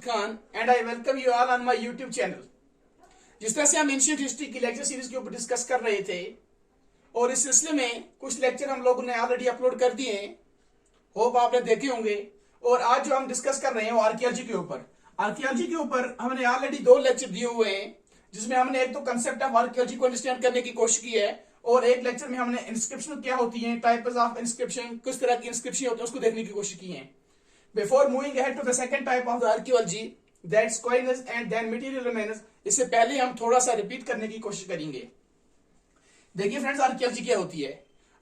Khan and I welcome you all on my YouTube channel। जिस तरह से हम एंशिएंट हिस्ट्री की लेक्चर सीरीज के ऊपर डिस्कस कर रहे थे और इस सिलसिले में कुछ लेक्चर हम लोगों ने ऑलरेडी अपलोड कर दिए हैं, होप आपने देखे होंगे। और आज जो हम डिस्कस कर रहे हैं वो आर्कियोलॉजी के ऊपर। आर्कियोलॉजी के ऊपर हमने ऑलरेडी 2 लेक्चर दिए हुए हैं, जिसमें हमने एक तो कंसेप्ट ऑफ आर्कियोलॉजी को अंडरस्टैंड करने की कोशिश की है और एक लेक्चर में हमने इंस्क्रिप्शन क्या होती है, टाइप्स ऑफ इंस्क्रिप्शन, किस तरह की इंस्क्रिप्शन होती है उसको देखने की कोशिश की है। Before moving ahead to the second type of the archaeology, that's coinage and then material remains, इससे पहले हम थोड़ा सा रिपीट करने की कोशिश करेंगे। देखिए फ्रेंड्स, आर्कियोलॉजी क्या होती है?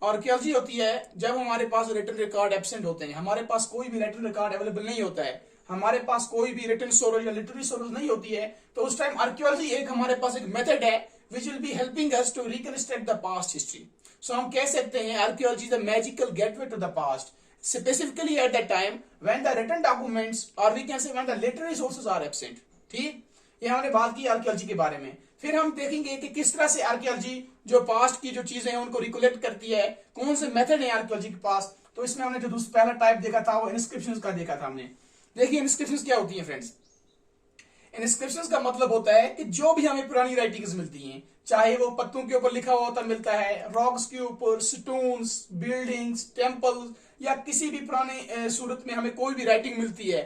आर्कियोलॉजी होती है जब हमारे पास रिटन रिकॉर्ड एब्सेंट होते हैं, हमारे पास कोई भी रिटन रिकॉर्ड अवेलेबल नहीं होता है, हमारे पास कोई भी रिटन सोर्स या लिटरेरी सोर्स नहीं होती है, तो उस टाइम आर्कियोलॉजी एक हमारे पास एक मेथड है which will be helping us to reconstruct the past history। So हम कह सकते हैं archaeology is the magical gateway to the past, specifically at that time when the written documents or we can say when the literary sources are absent। ठीक, ये हमने बात की archaeology के बारे में। फिर हम देखेंगे कि किस तरह से आर्कियोलॉजी जो पास्ट की जो चीजें हैं उनको रिकोलेक्ट करती है, कौन से मेथड है आर्कियोलॉजी के पास। तो इसमें हमने जो दूसरा पहला टाइप देखा था वो इंस्क्रिप्शंस का देखा था हमने। देखिए इंस्क्रिप्शंस क्या होती है फ्रेंड्स। इंस्क्रिप्शंस का मतलब होता है कि जो भी हमें पुरानी राइटिंग्स मिलती हैं, चाहे वो पत्तों के ऊपर लिखा हुआ होता मिलता है, रॉक्स के ऊपर, स्टोन्स, बिल्डिंग्स, टेम्पल, या किसी भी पुराने सूरत में हमें कोई भी राइटिंग मिलती है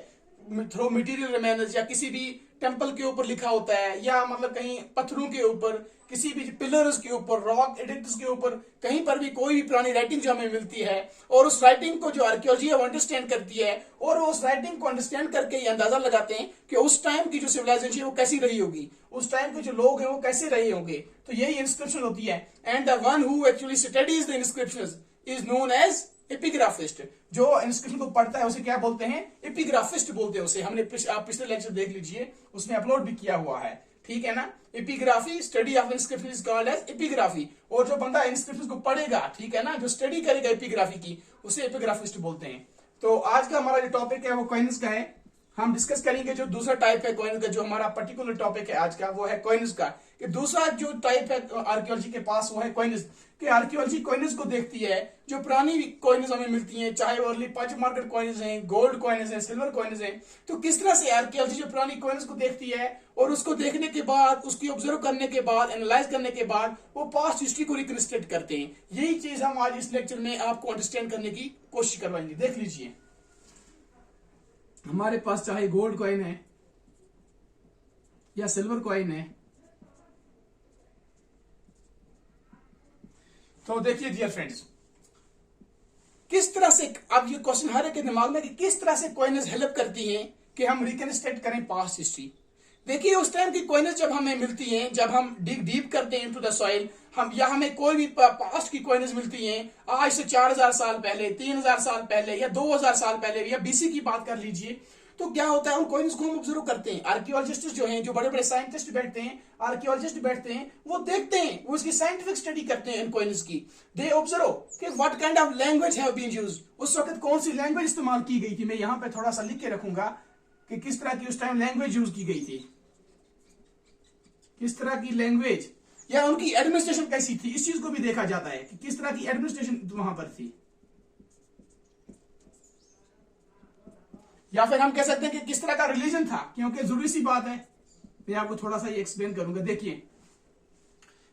थ्रू मटेरियल रिमेनर्स, या किसी भी टेम्पल के ऊपर लिखा होता है, या मतलब कहीं पत्थरों के ऊपर, किसी भी पिलर्स के ऊपर, रॉक एडिक्ट्स के ऊपर, कहीं पर भी कोई भी पुरानी राइटिंग जो हमें मिलती है, और उस राइटिंग को जो आर्कियोलॉजी है वो अंडरस्टैंड करती है, और वो उस राइटिंग को अंडरस्टैंड करके ये अंदाजा लगाते हैं कि उस टाइम की जो सिविलाइजेशन है वो कैसी रही होगी, उस टाइम के जो लोग हैं वो कैसे रहे होंगे। तो यही इंस्क्रिप्शन होती है। And the one who actually studies the inscriptions is known as epigraphist. जो इंस्क्रिप्शन को पढ़ता है उसे क्या बोलते हैं? एपिग्राफिस्ट बोलते हैं उसे। हमने आप पिछले लेक्चर देख लीजिए, उसमें अपलोड भी किया हुआ है, ठीक है ना। Epigraphy, study of inscription is called as epigraphy. और जो बंदा इंस्क्रिप्शन को पढ़ेगा, ठीक है ना, जो स्टडी करेगा एपिग्राफी की, उसे एपिग्राफिस्ट बोलते हैं। तो आज का हमारा जो टॉपिक है वो कॉइन्स का है। हम डिस्कस करेंगे जो दूसरा टाइप है कॉइन्स का, जो हमारा पर्टिकुलर टॉपिक है आज का वो है कॉइन्स का। कि दूसरा जो टाइप है आर्कियोलॉजी के पास वो है कॉइन्स। कि आर्कियोलॉजी कॉइन्स को देखती है, जो पुरानी कॉइन्स हमें मिलती हैं, चाहे वो अर्ली पंच मार्केट कॉइन्स हैं, गोल्ड कॉइन्स हैं, सिल्वर कॉइन्स हैं, तो किस तरह से आर्कियोलॉजी जो पुरानी कॉइन्स को देखती है और उसको देखने के बाद, उसकी ऑब्जर्व करने के बाद, एनालाइज करने के बाद वो पास्ट हिस्ट्री को रिकंस्ट्रक्ट करते हैं। यही चीज हम आज इस लेक्चर में आपको अंडरस्टैंड करने की कोशिश करवाएंगे। देख लीजिए, हमारे पास चाहे गोल्ड कॉइन है या सिल्वर कॉइन है, तो देखिए डियर फ्रेंड्स, किस तरह से, अब ये क्वेश्चन हर एक के दिमाग में कि किस तरह से कॉइन्स हेल्प करती हैं कि हम रिकंस्ट्रक्ट करें पास्ट हिस्ट्री। देखिए उस टाइम की कॉइन्स जब हमें मिलती हैं, जब हम डिग डीप करते हैं इनटू द सॉइल, हम या हमें कोई भी पास्ट की कॉइन्स मिलती हैं आज से 4000 साल पहले, 3000 साल पहले, या 2000 साल पहले, या बीसी की बात कर लीजिए, तो क्या होता है उन कॉइन्स को हम ऑब्जर्व करते हैं। आर्कियोलॉजिस्ट जो हैं, जो बड़े बड़े साइंटिस्ट बैठते हैं, आर्कियोलॉजिस्ट बैठते हैं, वो देखते हैं, वो इसकी साइंटिफिक स्टडी करते हैं इन कॉइन्स की। दे ऑब्जर्व कि what kind of language have been used, उस वक्त कौन सी लैंग्वेज इस्तेमाल की गई थी। मैं यहां पे थोड़ा सा लिख के रखूंगा कि किस तरह की उस टाइम लैंग्वेज यूज की गई थी, किस तरह की लैंग्वेज, या उनकी एडमिनिस्ट्रेशन कैसी थी। इस चीज को भी देखा जाता है कि किस तरह की एडमिनिस्ट्रेशन वहां पर थी, या फिर हम कह सकते हैं कि किस तरह का रिलीजन था, क्योंकि जरूरी सी बात है। मैं आपको थोड़ा सा ये एक्सप्लेन करूंगा। देखिए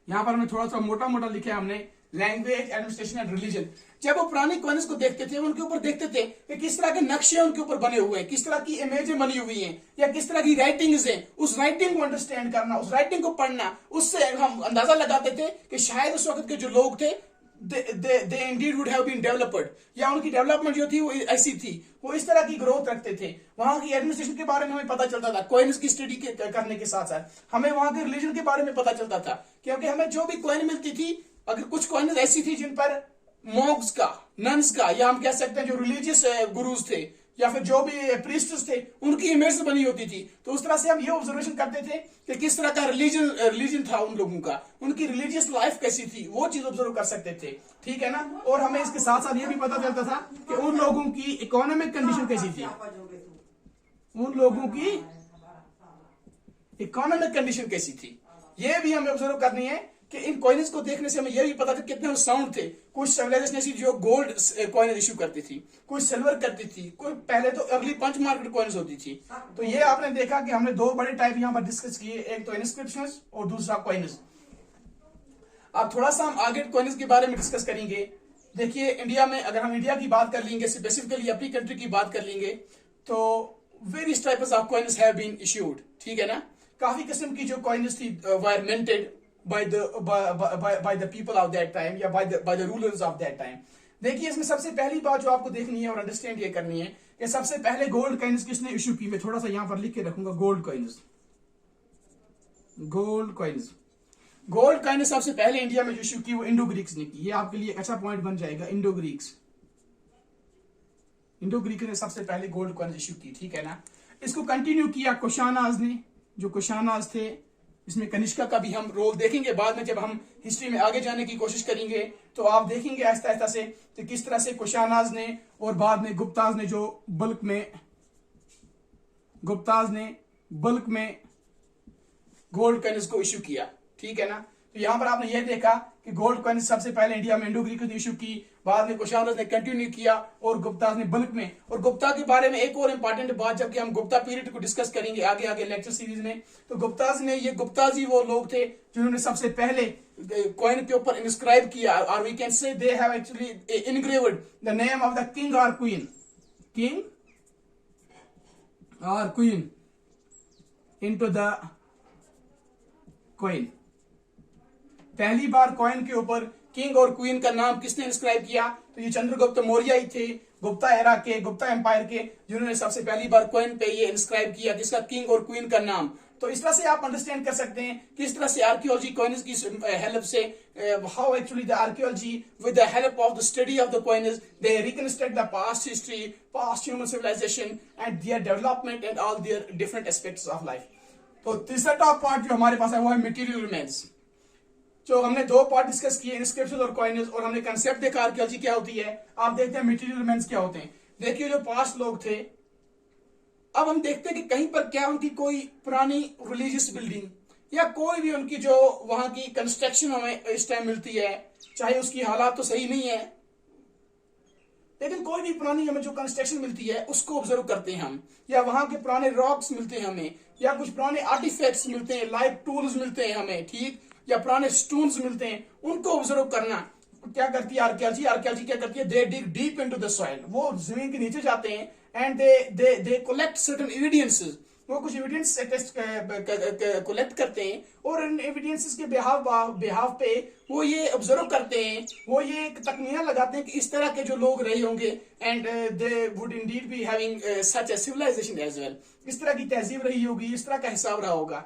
यहां पर हमने थोड़ा सा मोटा मोटा लिखा है हमने, लैंग्वेज, एडमिनिस्ट्रेशन एंड रिलीजन। जब वो पुरानी कॉइन्स को देखते थे, उनके ऊपर देखते थे कि किस तरह के नक्शे उनके ऊपर बने हुए हैं, किस तरह की इमेजें बनी हुई हैं, या किस तरह की राइटिंग्स हैं, उस राइटिंग को अंडरस्टैंड करना, उस राइटिंग को पढ़ना, उससे हम अंदाजा लगाते थे कि शायद उस वक्त के जो लोग थे they indeed would have been developed, या उनकी डेवलपमेंट जो थी वो ऐसी थी, वो इस तरह की ग्रोथ रखते थे। वहां की एडमिनिस्ट्रेशन के बारे में हमें पता चलता था, कॉइन्स की स्टडी करने के साथ साथ हमें वहां के रिलीजन के बारे में पता चलता था, क्योंकि हमें जो भी कॉइन मिलती थी, अगर कुछ कॉइन्स ऐसी थी जिन पर मॉन्क्स का, नन्स का, या हम कह सकते हैं जो रिलीजियस गुरुज थे, या फिर जो भी प्रीस्ट्स थे, उनकी इमेज बनी होती थी, तो उस तरह से हम ये ऑब्जर्वेशन करते थे कि किस तरह का रिलीजन था उन लोगों का, उनकी रिलीजियस लाइफ कैसी थी, वो चीज ऑब्जर्व कर सकते थे, ठीक है ना। और हमें इसके साथ साथ ये भी पता चलता था कि उन लोगों की इकोनॉमिक कंडीशन कैसी थी, उन लोगों की इकोनॉमिक कंडीशन कैसी थी, ये भी हमें ऑब्जर्व करनी है कि इन कॉइन्स को देखने से हमें यह भी पता था कितने साउंड थे। कुछ सिविलाइजेशन ऐसी जो गोल्ड कॉइन इश्यू करती थी, कुछ सिल्वर करती थी, कोई पहले तो अर्ली पंच मार्केट कॉइन्स होती थी। तो ये आपने देखा कि हमने दो बड़े टाइप यहाँ पर डिस्कस किए, एक तो इंस्क्रिप्शंस और दूसरा कॉइन्स। अब थोड़ा सा हम आगे कॉइन्स के बारे में डिस्कस करेंगे। देखिए इंडिया में, अगर हम इंडिया की बात कर लेंगे, स्पेसिफिकली अपनी कंट्री की बात कर लेंगे, तो various types of coins have been issued, ठीक है ना। काफी किस्म की जो कॉइन्स थी were minted by the people of that time या by the rulers of that time। देखिए इसमें सबसे पहली बात जो आपको देखनी है और अंडरस्टैंड ये करनी है कि सबसे पहले गोल्ड कॉइन्स किसने इश्यू की। मैं थोड़ा सा यहां पर लिख के रखूंगा गोल्ड कॉइन्स। गोल्ड कॉइन्स सबसे पहले इंडिया में जो इश्यू की वो इंडो ग्रीक्स ने की। ये आपके लिए अच्छा पॉइंट बन जाएगा। इंडो ग्रीक्स ने सबसे पहले गोल्ड कॉइन्स इश्यू की, ठीक है ना। इसको कंटिन्यू किया कुशानाज ने, जो कुशानाज थे। इसमें कनिष्का का भी हम रोल देखेंगे बाद में, जब हम हिस्ट्री में आगे जाने की कोशिश करेंगे तो आप देखेंगे आहिस्ता आहिस्ता से कि किस तरह से कुशानाज ने और बाद में गुप्ताज ने जो बल्क में गोल्ड कॉइन्स को इश्यू किया, ठीक है ना। तो यहां पर आपने ये देखा कि गोल्ड कॉइन सबसे पहले इंडिया में इंडो ग्रीक ने इश्यू की, बाद में कुशानाज ने कंटिन्यू किया और गुप्ताज ने बल्क में। और गुप्ता के बारे में एक और इंपॉर्टेंट बात, जबकि हम गुप्ता पीरियड को डिस्कस करेंगे आगे आगे लेक्चर सीरीज में, तो गुप्ताज ही वो लोग थे जिन्होंने सबसे पहले कॉइन के ऊपर इंस्क्राइब किया, और we can say they have actually engraved the name of the king और क्वीन इनटू द कॉइन। पहली बार कॉइन के ऊपर किंग और क्वीन का नाम किसने इंस्क्राइब किया, तो ये चंद्रगुप्त मौर्य ही थे, गुप्ता एरा के, गुप्ता एम्पायर के, जिन्होंने सबसे पहली बार कॉइन पे ये इंस्क्राइब किया किसका, किंग और क्वीन का नाम। तो इस तरह से आप अंडरस्टैंड कर सकते हैं किस तरह से आर्कियोलॉजी कॉइन्स की हेल्प से, how actually the archaeology with the help of the study of the coins they reconstruct the past history, past human civilisation and their development and all their different aspects of life. तो तीसरा top part जो हमारे पास है वो है material remains. जो हमने दो पार्ट डिस्कस किए, इंस्क्रिप्शन और कॉइन्स, और हमने कंसेप्ट देखा आर्कियोलॉजी क्या होती है। आप देखते हैं मटेरियल रिमेन्स क्या होते हैं। देखिए जो पास्ट लोग थे, अब हम देखते हैं कि कहीं पर क्या उनकी कोई पुरानी रिलीजियस बिल्डिंग या कोई भी उनकी जो वहां की कंस्ट्रक्शन हमें इस टाइम मिलती है, चाहे उसकी हालात तो सही नहीं है, लेकिन कोई भी पुरानी हमें जो कंस्ट्रक्शन मिलती है उसको ऑब्जर्व करते हैं हम, या वहां के पुराने रॉक्स मिलते हैं हमें, या कुछ पुराने आर्टिफैक्ट्स मिलते हैं, लाइव टूल्स मिलते हैं हमें, ठीक, या पुराने स्टोन्स मिलते हैं, उनको ऑब्जर्व करना क्या करती है आर्कियोलॉजी क्या करती है, they dig deep into the soil. वो जमीन के नीचे जाते हैं and they collect certain evidences. वो कुछ एविडेंस कलेक्ट करते हैं और इन एविडेंसेस के बिहाव पे वो ये ऑब्जर्व करते हैं, वो ये एक तकनीक लगाते हैं कि इस तरह के जो लोग रहे होंगे and they would indeed be having such a civilisation as well. इस तरह की तहजीब रही होगी, इस तरह का हिसाब रहा होगा।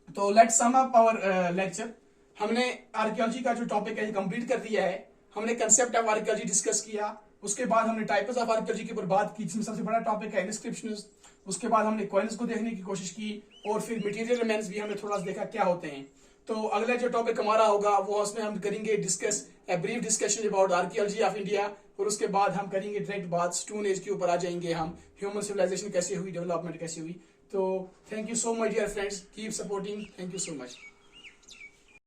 तो let's sum up our lecture. हमने आर्कियोलॉजी का जो टॉपिक है कंप्लीट कर दिया है। हमने कंसेप्ट ऑफ आर्कियोलॉजी डिस्कस किया, उसके बाद हमने टाइप्स ऑफ आर्कियोलॉजी के ऊपर बात की, जिसमें सबसे बड़ा टॉपिक है इंस्क्रिप्शंस। उसके बाद हमने कॉइन्स को देखने की कोशिश की, और फिर मटेरियल रिमेन्स भी हमने थोड़ा सा देखा क्या होते हैं। तो अगला जो टॉपिक हमारा होगा वो उसमें हम करेंगे discuss a brief discussion about archaeology of India, और उसके बाद हम करेंगे डायरेक्ट बात स्टोन एज के ऊपर आ जाएंगे हम, ह्यूमन सिविलाइजेशन कैसे हुई, डेवलपमेंट कैसे हुई। तो thank you so much dear friends, keep supporting, thank you so much.